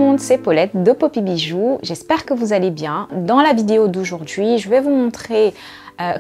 monde, c'est Paulette de Poppy Bijoux. J'espère que vous allez bien. Dans la vidéo d'aujourd'hui, je vais vous montrer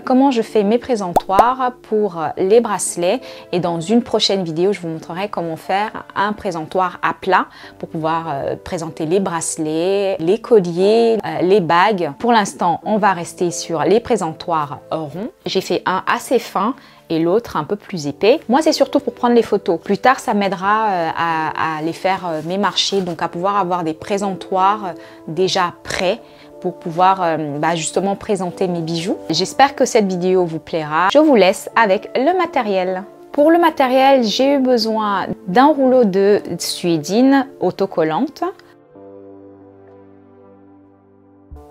comment je fais mes présentoirs pour les bracelets. Et dans une prochaine vidéo, je vous montrerai comment faire un présentoir à plat pour pouvoir présenter les bracelets, les colliers, les bagues. Pour l'instant, on va rester sur les présentoirs ronds. J'ai fait un assez fin et l'autre un peu plus épais. Moi, c'est surtout pour prendre les photos. Plus tard, ça m'aidera à les faire mes marchés, donc à pouvoir avoir des présentoirs déjà prêts pour pouvoir justement présenter mes bijoux. J'espère que cette vidéo vous plaira. Je vous laisse avec le matériel. Pour le matériel, j'ai eu besoin d'un rouleau de suédine autocollante,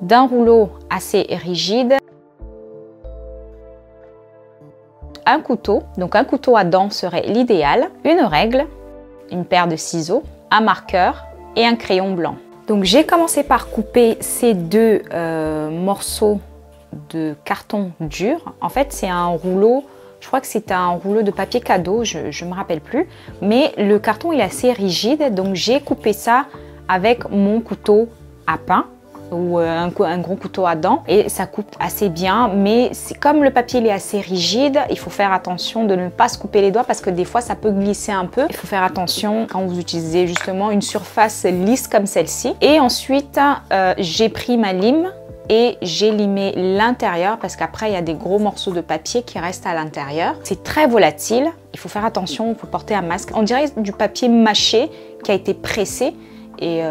d'un rouleau assez rigide, un couteau, donc un couteau à dents serait l'idéal, une règle, une paire de ciseaux, un marqueur et un crayon blanc. Donc j'ai commencé par couper ces deux morceaux de carton dur. En fait c'est un rouleau, je crois que c'est un rouleau de papier cadeau, je ne me rappelle plus. Mais le carton il est assez rigide, donc j'ai coupé ça avec mon couteau à pain ou un gros couteau à dents et ça coupe assez bien, mais comme le papier il est assez rigide, il faut faire attention de ne pas se couper les doigts parce que des fois ça peut glisser un peu. Il faut faire attention quand vous utilisez justement une surface lisse comme celle-ci. Et ensuite j'ai pris ma lime et j'ai limé l'intérieur parce qu'après il y a des gros morceaux de papier qui restent à l'intérieur. C'est très volatile, il faut faire attention, il faut porter un masque. On dirait du papier mâché qui a été pressé. Et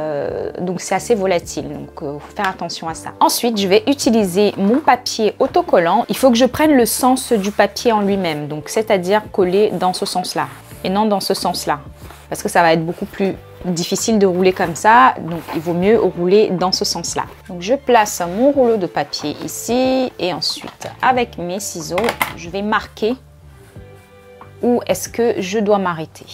donc c'est assez volatile, donc faut faire attention à ça. Ensuite je vais utiliser mon papier autocollant. Il faut que je prenne le sens du papier en lui-même, donc c'est-à-dire coller dans ce sens-là et non dans ce sens-là, parce que ça va être beaucoup plus difficile de rouler comme ça, donc il vaut mieux rouler dans ce sens-là. Donc je place mon rouleau de papier ici et ensuite avec mes ciseaux je vais marquer où est-ce que je dois m'arrêter.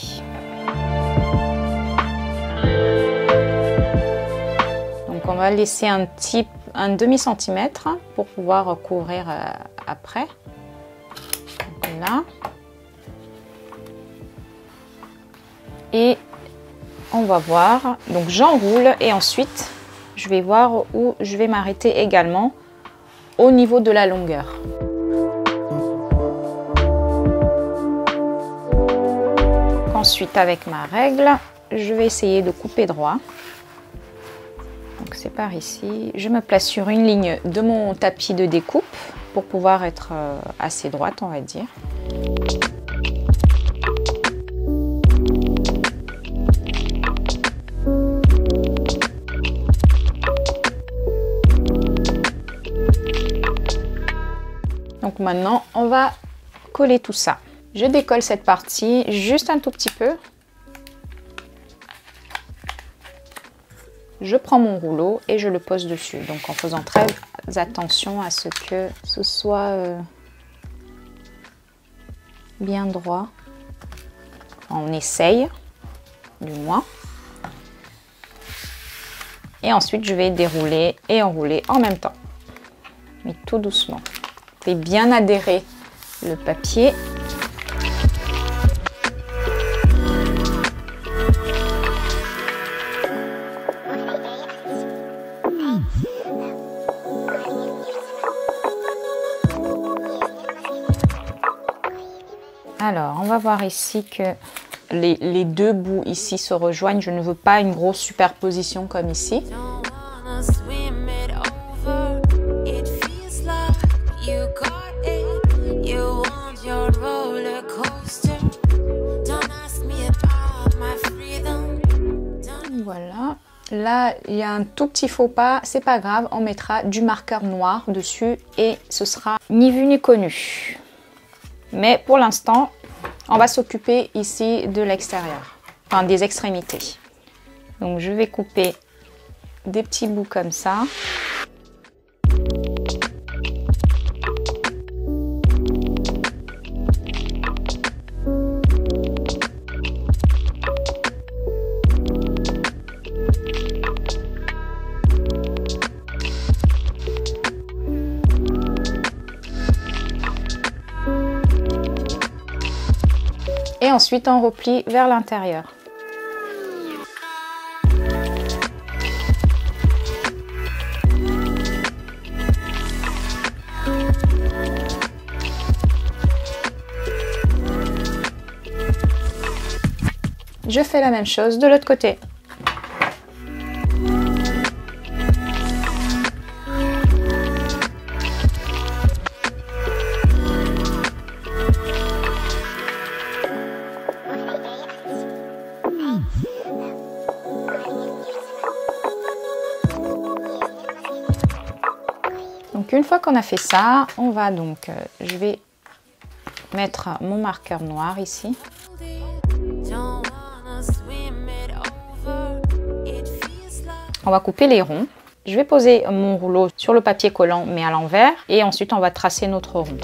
On va laisser un demi-centimètre pour pouvoir couvrir après. Donc là. Et on va voir. Donc j'enroule et ensuite je vais voir où je vais m'arrêter également au niveau de la longueur. Ensuite avec ma règle, je vais essayer de couper droit. Donc c'est par ici, je me place sur une ligne de mon tapis de découpe pour pouvoir être assez droite on va dire. Donc maintenant on va coller tout ça. Je décolle cette partie juste un tout petit peu. Je prends mon rouleau et je le pose dessus, donc en faisant très attention à ce que ce soit bien droit. Enfin, on essaye, du moins. Et ensuite, je vais dérouler et enrouler en même temps, mais tout doucement. Et bien adhérer le papier. Alors, on va voir ici que les deux bouts ici se rejoignent. Je ne veux pas une grosse superposition comme ici. Voilà. Là, il y a un tout petit faux pas. C'est pas grave, on mettra du marqueur noir dessus et ce sera ni vu ni connu. Mais pour l'instant, on va s'occuper ici de l'extérieur, enfin des extrémités. Donc je vais couper des petits bouts comme ça. Et ensuite on replie vers l'intérieur. je fais la même chose de l'autre côté. Donc une fois qu'on a fait ça, on va donc, je vais mettre mon marqueur noir ici. On va couper les ronds. Je vais poser mon rouleau sur le papier collant mais à l'envers et ensuite on va tracer notre rond.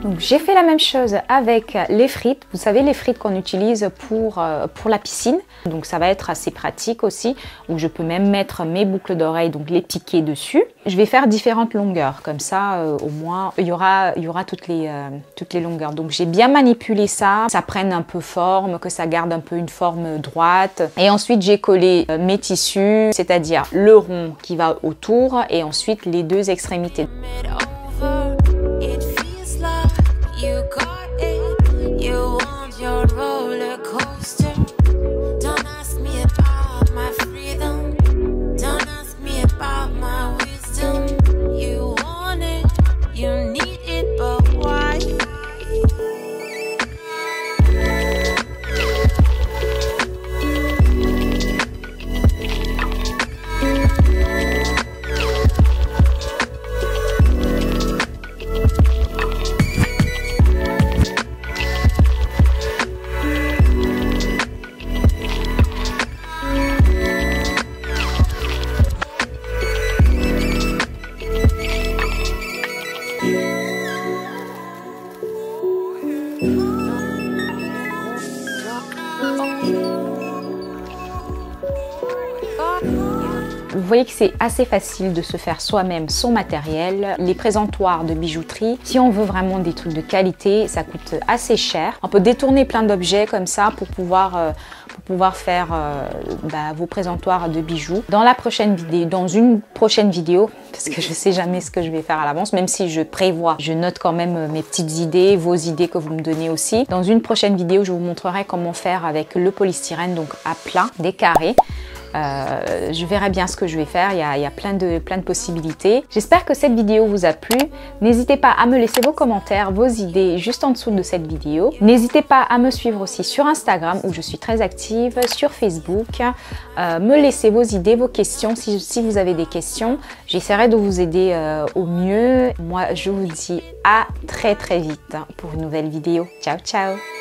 Donc j'ai fait la même chose avec les frites. Vous savez, les frites qu'on utilise pour la piscine. Donc ça va être assez pratique aussi. Où je peux même mettre mes boucles d'oreilles, donc les piquer dessus. Je vais faire différentes longueurs. Comme ça, au moins, il y aura toutes les longueurs. Donc j'ai bien manipulé ça. Ça prenne un peu forme, que ça garde un peu une forme droite. Et ensuite, j'ai collé mes tissus, c'est-à-dire le rond qui va autour et ensuite les deux extrémités. You got it, you want your roller coaster. Don't ask me about my freedom. Don't ask me about my wisdom. You want it, you need it, but why? Vous voyez que c'est assez facile de se faire soi-même son matériel. Les présentoirs de bijouterie, si on veut vraiment des trucs de qualité, ça coûte assez cher. On peut détourner plein d'objets comme ça pour pouvoir faire vos présentoirs de bijoux. Dans une prochaine vidéo, parce que je ne sais jamais ce que je vais faire à l'avance, même si je prévois, je note quand même mes petites idées, vos idées que vous me donnez aussi. Dans une prochaine vidéo, je vous montrerai comment faire avec le polystyrène, donc à plat, des carrés. Je verrai bien ce que je vais faire, il y a plein de possibilités. J'espère que cette vidéo vous a plu. N'hésitez pas à me laisser vos commentaires, vos idées juste en dessous de cette vidéo. N'hésitez pas à me suivre aussi sur Instagram où je suis très active, sur Facebook. Me laisser vos idées, vos questions si vous avez des questions. J'essaierai de vous aider au mieux. Moi, je vous dis à très vite pour une nouvelle vidéo. Ciao, ciao!